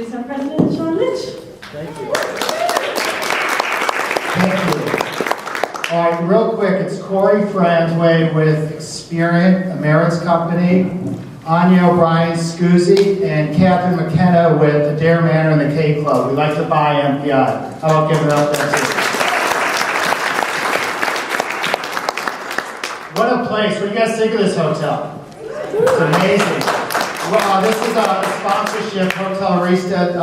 introduce our president, Sean Lynch. Thank you. Thank you. All right, real quick, it's Corey Franzway with Experian, Ameris Company, Anya O'Brien Scuzzi, and Catherine McKenna with the Dare Manor and the K Club. We'd like to buy MPI. How about giving it up there too? What a place. What do you guys think of this hotel? It's amazing. Well, this is a sponsorship, Hotel Arista.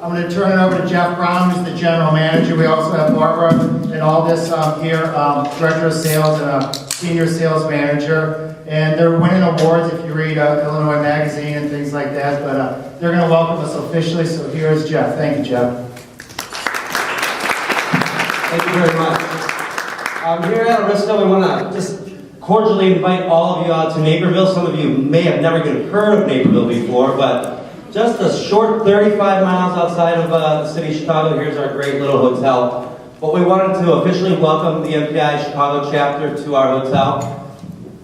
I'm going to turn it over to Jeff Brown, who's the general manager. We also have Barbara and all this here, director of sales and a senior sales manager. And they're winning awards if you read Illinois Magazine and things like that. But they're going to welcome us officially. So here's Jeff. Thank you, Jeff. Thank you very much. Here at Arista, we want to just cordially invite all of you out to Naperville. Some of you may have never even heard of Naperville before, but just a short 35 miles outside of the city of Chicago, here's our great little hotel. But we wanted to officially welcome the MPI Chicago chapter to our hotel.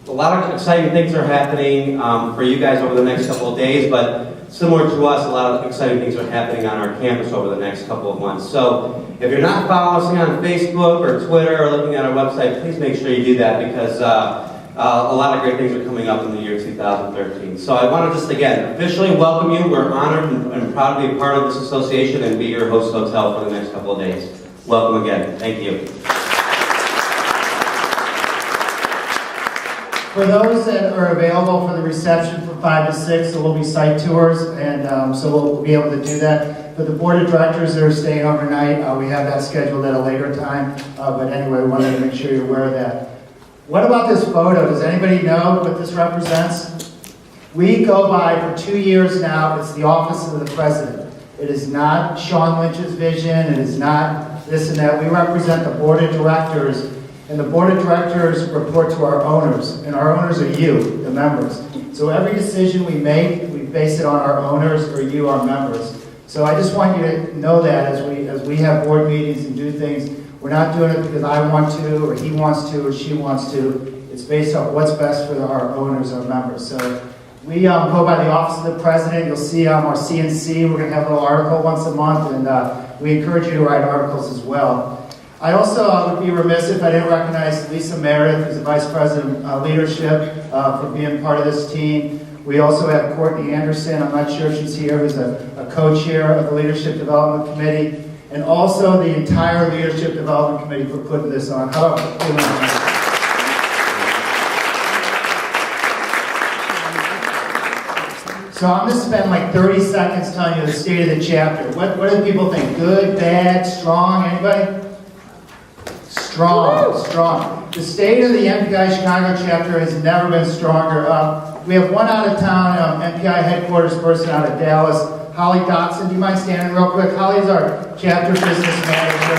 A lot of exciting things are happening for you guys over the next couple of days, but similar to us, a lot of exciting things are happening on our campus over the next couple of months. So if you're not following us on Facebook or Twitter or looking at our website, please make sure you do that because a lot of great things are coming up in the year 2013. So I want to just, again, officially welcome you. We're honored and proud to be a part of this association and be your host hotel for the next couple of days. Welcome again. Thank you. For those that are available for the reception from 5 to 6, there will be site tours, and so we'll be able to do that. For the board of directors that are staying overnight, we have that scheduled at a later time. But anyway, we wanted to make sure you're aware of that. What about this photo? Does anybody know what this represents? We go by for 2 years now. It's the office of the president. It is not Sean Lynch's vision. It is not this and that. We represent the board of directors. And the board of directors report to our owners, and our owners are you, the members. So every decision we make, we base it on our owners or you, our members. So I just want you to know that as we have board meetings and do things, we're not doing it because I want to, or he wants to, or she wants to. It's based on what's best for our owners, our members. So we go by the office of the president. You'll see our CNC. We're going to have a little article once a month, and we encourage you to write articles as well. I also would be remiss if I didn't recognize Lisa Meredith, who's the Vice President of Leadership, for being part of this team. We also have Courtney Anderson, I'm not sure if she's here, who's a co-chair of the Leadership Development Committee, and also the entire Leadership Development Committee for putting this on. How about doing that? So I'm going to spend like 30 seconds telling you the state of the chapter. What do people think? Good, bad, strong? Anybody? Strong. The state of the MPI Chicago chapter has never been stronger. We have one out of town, MPI headquarters person out of Dallas, Holly Dotson. Do you mind standing real quick? Holly is our chapter business manager.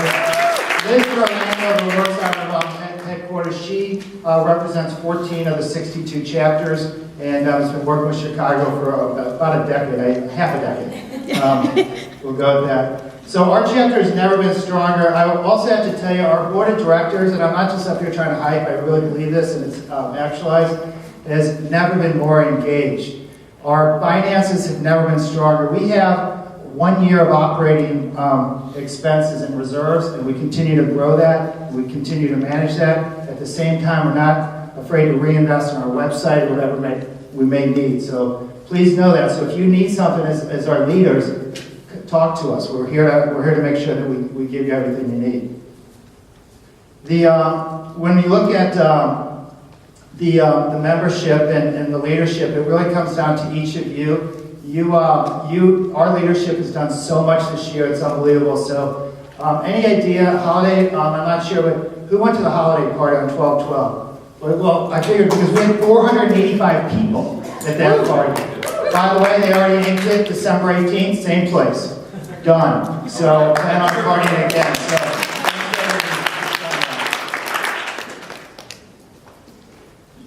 Liz Orlando, who works out of headquarters, she represents 14 of the 62 chapters and has been working with Chicago for about a decade, half a decade. We'll go with that. So our chapter has never been stronger. I will also have to tell you, our board of directors, and I'm not just up here trying to hype, I really believe this, and it's actualized, has never been more engaged. Our finances have never been stronger. We have 1 year of operating expenses and reserves, and we continue to grow that. We continue to manage that. At the same time, we're not afraid to reinvest in our website or whatever we may need. So please know that. So if you need something as our leaders, talk to us. We're here to make sure that we give you everything you need. When you look at the membership and the leadership, it really comes down to each of you. Our leadership has done so much this year. It's unbelievable. So, any idea holiday? I'm not sure, but who went to the holiday party on 12/12? Well, I figured because we had 485 people at that party. By the way, they already inked it. December 18th, same place. Done. So plan on partying again. So,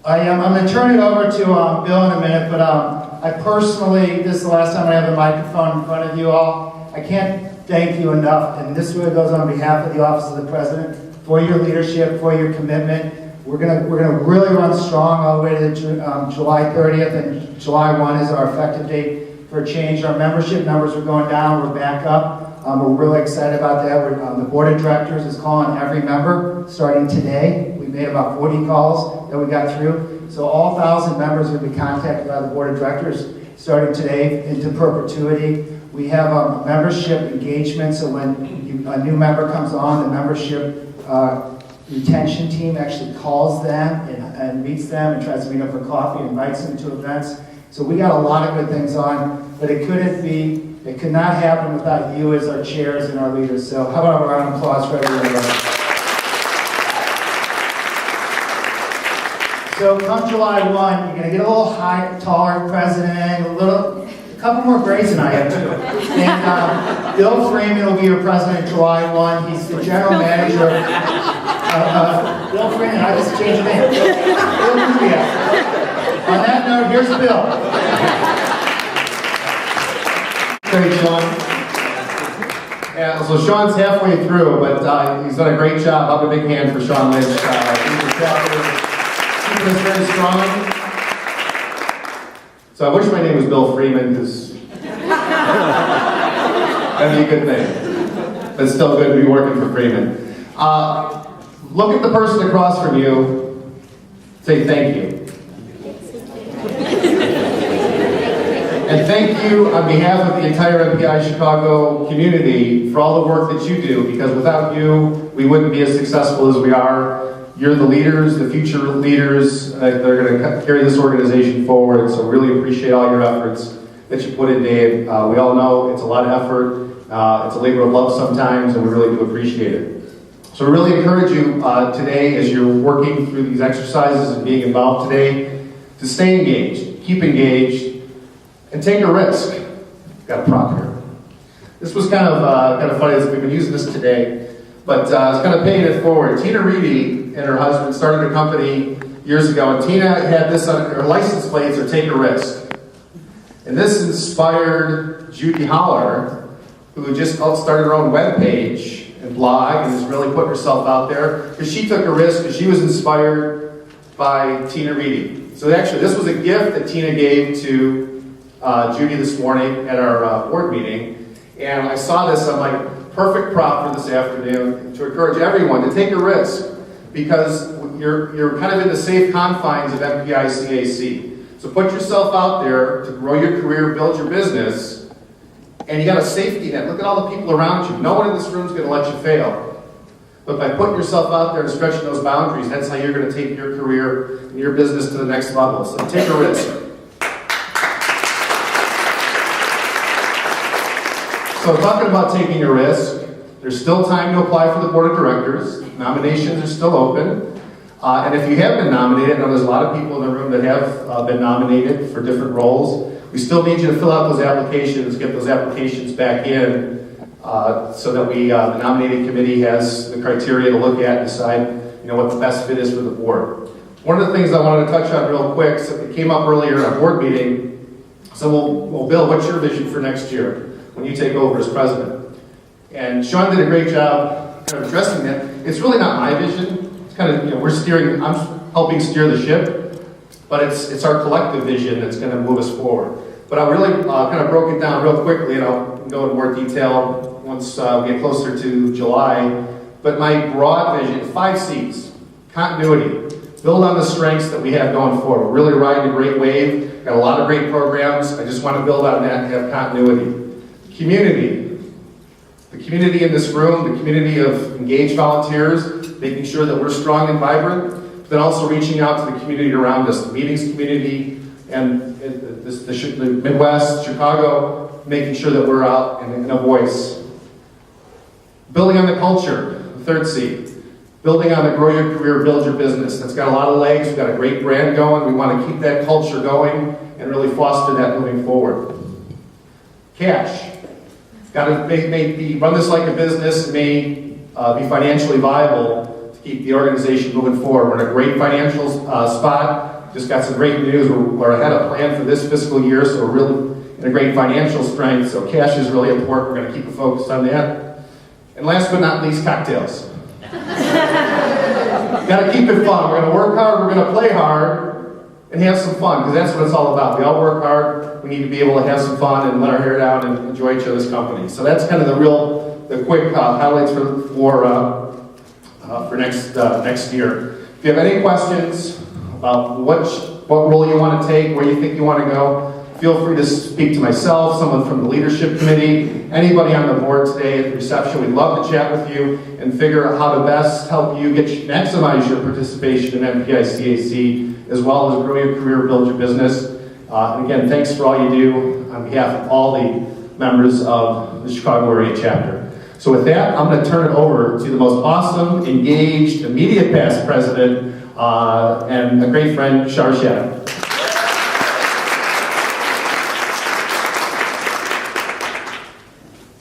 I'm going to turn it over to Bill in a minute, but I personally, this is the last time I have the microphone in front of you all. I can't thank you enough, and this really goes on behalf of the Office of the President, for your leadership, for your commitment. We're gonna really run strong all the way to July 30th, and July 1 is our effective date. for a change. Our membership numbers are going down, we're back up. We're really excited about that. The board of directors is calling every member starting today. We made about 40 calls that we got through. So all 1,000 members will be contacted by the board of directors starting today into perpetuity. We have a membership engagement, so when a new member comes on, the membership retention team actually calls them and meets them and tries to meet them for coffee and invites them to events. So we got a lot of good things on, but it could not happen without you as our chairs and our leaders. So how about a round of applause for everyone? So come July 1, you're going to get a little taller president, a couple more grades than I have too. And Bill Freeman will be your president July 1. He's the general manager. Bill Freeman, I just changed his name. Bill Freeman. On that note, here's Bill. Great, Sean. Yeah, so Sean's halfway through, but he's done a great job. I'll have a big hand for Sean Lynch. He's a chapter. Keeping us very strong. So I wish my name was Bill Freeman, because that'd be a good thing. But it's still good to be working for Freeman. Look at the person across from you. Say thank you. And thank you on behalf of the entire MPI Chicago community for all the work that you do, because without you, we wouldn't be as successful as we are. You're the leaders, the future leaders that are going to carry this organization forward, so really appreciate all your efforts that you put in, Dave. We all know it's a lot of effort, it's a labor of love sometimes, and we really do appreciate it. So we really encourage you today, as you're working through these exercises and being involved today, to stay engaged, keep engaged, and take a risk. Got a prop here. This was kind of funny. We've been using this today, but it's kind of paying it forward. Tina Reedy and her husband started a company years ago, and Tina had this on her license plates, or take a risk. And this inspired Judy Holler, who just started her own webpage and blog, and is really putting herself out there, because she took a risk, because she was inspired by Tina Reedy. So actually, this was a gift that Tina gave to Judy this morning at our board meeting, and I saw this. I'm like, perfect prop for this afternoon to encourage everyone to take a risk, because you're kind of in the safe confines of MPI CAC. So put yourself out there to grow your career, build your business, and you got a safety net. Look at all the people around you. No one in this room is going to let you fail. But by putting yourself out there and stretching those boundaries, that's how you're going to take your career and your business to the next level. So take a risk. So talking about taking a risk, there's still time to apply for the board of directors. Nominations are still open. And if you have been nominated, I know there's a lot of people in the room that have been nominated for different roles. We still need you to fill out those applications, get those applications back in, so that the nominating committee has the criteria to look at and decide, what the best fit is for the board. One of the things I wanted to touch on real quick, so it came up earlier in our board meeting. So, well, Bill, what's your vision for next year when you take over as president? And Sean did a great job kind of addressing that. It's really not my vision. It's kind of, we're steering, I'm helping steer the ship, but it's our collective vision that's going to move us forward. But I really kind of broke it down real quickly, and I'll go into more detail once we get closer to July. But my broad vision, 5 C's: continuity, build on the strengths that we have going forward. We're really riding a great wave, got a lot of great programs. I just want to build on that and have continuity. Community, the community in this room, the community of engaged volunteers, making sure that we're strong and vibrant, but then also reaching out to the community around us, the meetings community, and the Midwest, Chicago, making sure that we're out and a voice. Building on the culture, the 3rd C. Building on the grow your career, build your business. That's got a lot of legs. We've got a great brand going. We want to keep that culture going and really foster that moving forward. Cash. Got to run this like a business, be financially viable to keep the organization moving forward. We're in a great financial spot. Just got some great news. We're ahead of plan for this fiscal year, so we're really in a great financial strength. So cash is really important. We're going to keep a focus on that. And last but not least, cocktails. Got to keep it fun. We're going to work hard. We're going to play hard. and have some fun, because that's what it's all about. We all work hard, we need to be able to have some fun and let our hair down and enjoy each other's company. So that's kind of the quick highlights for next year. If you have any questions about what role you want to take, where you think you want to go, feel free to speak to myself, someone from the leadership committee, anybody on the board today at the reception. We'd love to chat with you and figure out how to best help you maximize your participation in MPI CAC, as well as grow your career, build your business. And again, thanks for all you do on behalf of all the members of the Chicago area chapter. So with that, I'm going to turn it over to the most awesome, engaged, immediate past president, and a great friend, Shar Shadam.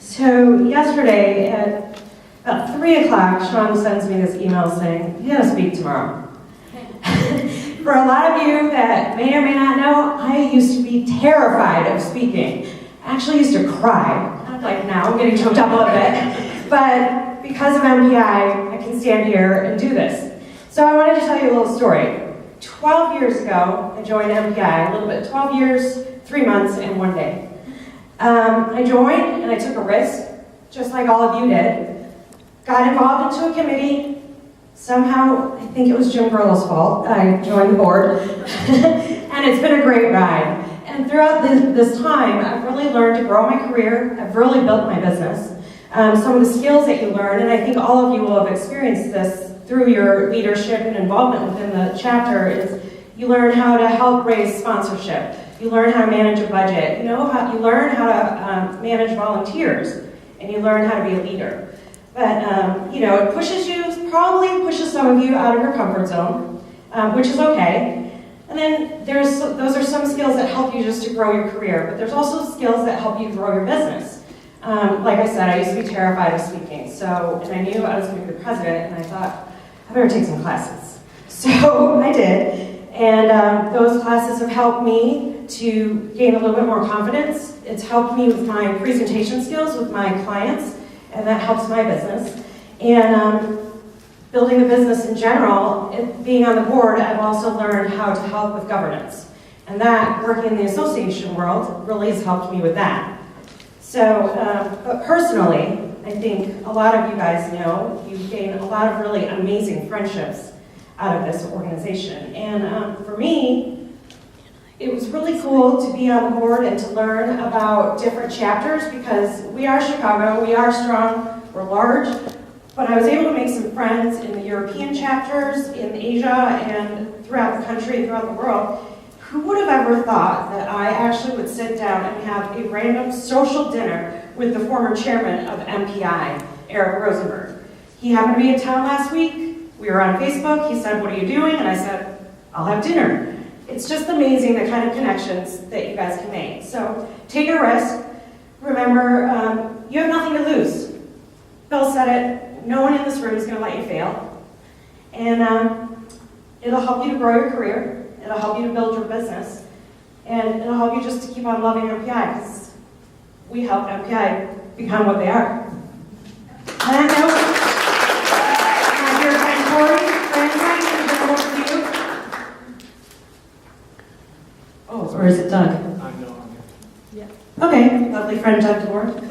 So yesterday at about 3 o'clock, Sean sends me this email saying, you gotta speak tomorrow. For a lot of you that may or may not know, I used to be terrified of speaking. I actually used to cry. Not like now, I'm getting choked up a little bit. But because of MPI, I can stand here and do this. So I wanted to tell you a little story. 12 years ago, I joined MPI, a little bit, 12 years, 3 months, and 1 day. I joined and I took a risk, just like all of you did. Got involved into a committee. Somehow, I think it was Jim Gurlow's fault. I joined the board. And it's been a great ride. And throughout this time, I've really learned to grow my career. I've really built my business. Some of the skills that you learn, and I think all of you will have experienced this through your leadership and involvement within the chapter, is you learn how to help raise sponsorship. You learn how to manage a budget. You learn how to manage volunteers, and you learn how to be a leader. But it pushes you, probably pushes some of you out of your comfort zone, which is okay. And then those are some skills that help you just to grow your career. But there's also skills that help you grow your business. Like I said, I used to be terrified of speaking. And I knew I was going to be the president, and I thought, I better take some classes. So I did. And those classes have helped me to gain a little bit more confidence. It's helped me with my presentation skills with my clients, and that helps my business. And building a business in general, being on the board, I've also learned how to help with governance. And that, working in the association world, really has helped me with that. So, but personally, I think a lot of you guys know, you've gained a lot of really amazing friendships out of this organization. And for me, it was really cool to be on the board and to learn about different chapters, because we are Chicago, we are strong, we're large, but I was able to make some friends in the European chapters, in Asia, and throughout the country, throughout the world. Who would have ever thought that I actually would sit down and have a random social dinner with the former chairman of MPI, Eric Rosenberg? He happened to be in town last week. We were on Facebook. He said, what are you doing? And I said, I'll have dinner. It's just amazing the kind of connections that you guys can make. So take a risk. Remember, you have nothing to lose. Bill said it. No one in this room is going to let you fail. And it'll help you to grow your career. It'll help you to build your business. And it'll help you just to keep on loving MPI, because we helped MPI become what they are. On that note, my dear friend Corey, friends, I'm going to give it over to you. Oh, or is it Doug? I know. Okay, lovely friend Doug DeWard.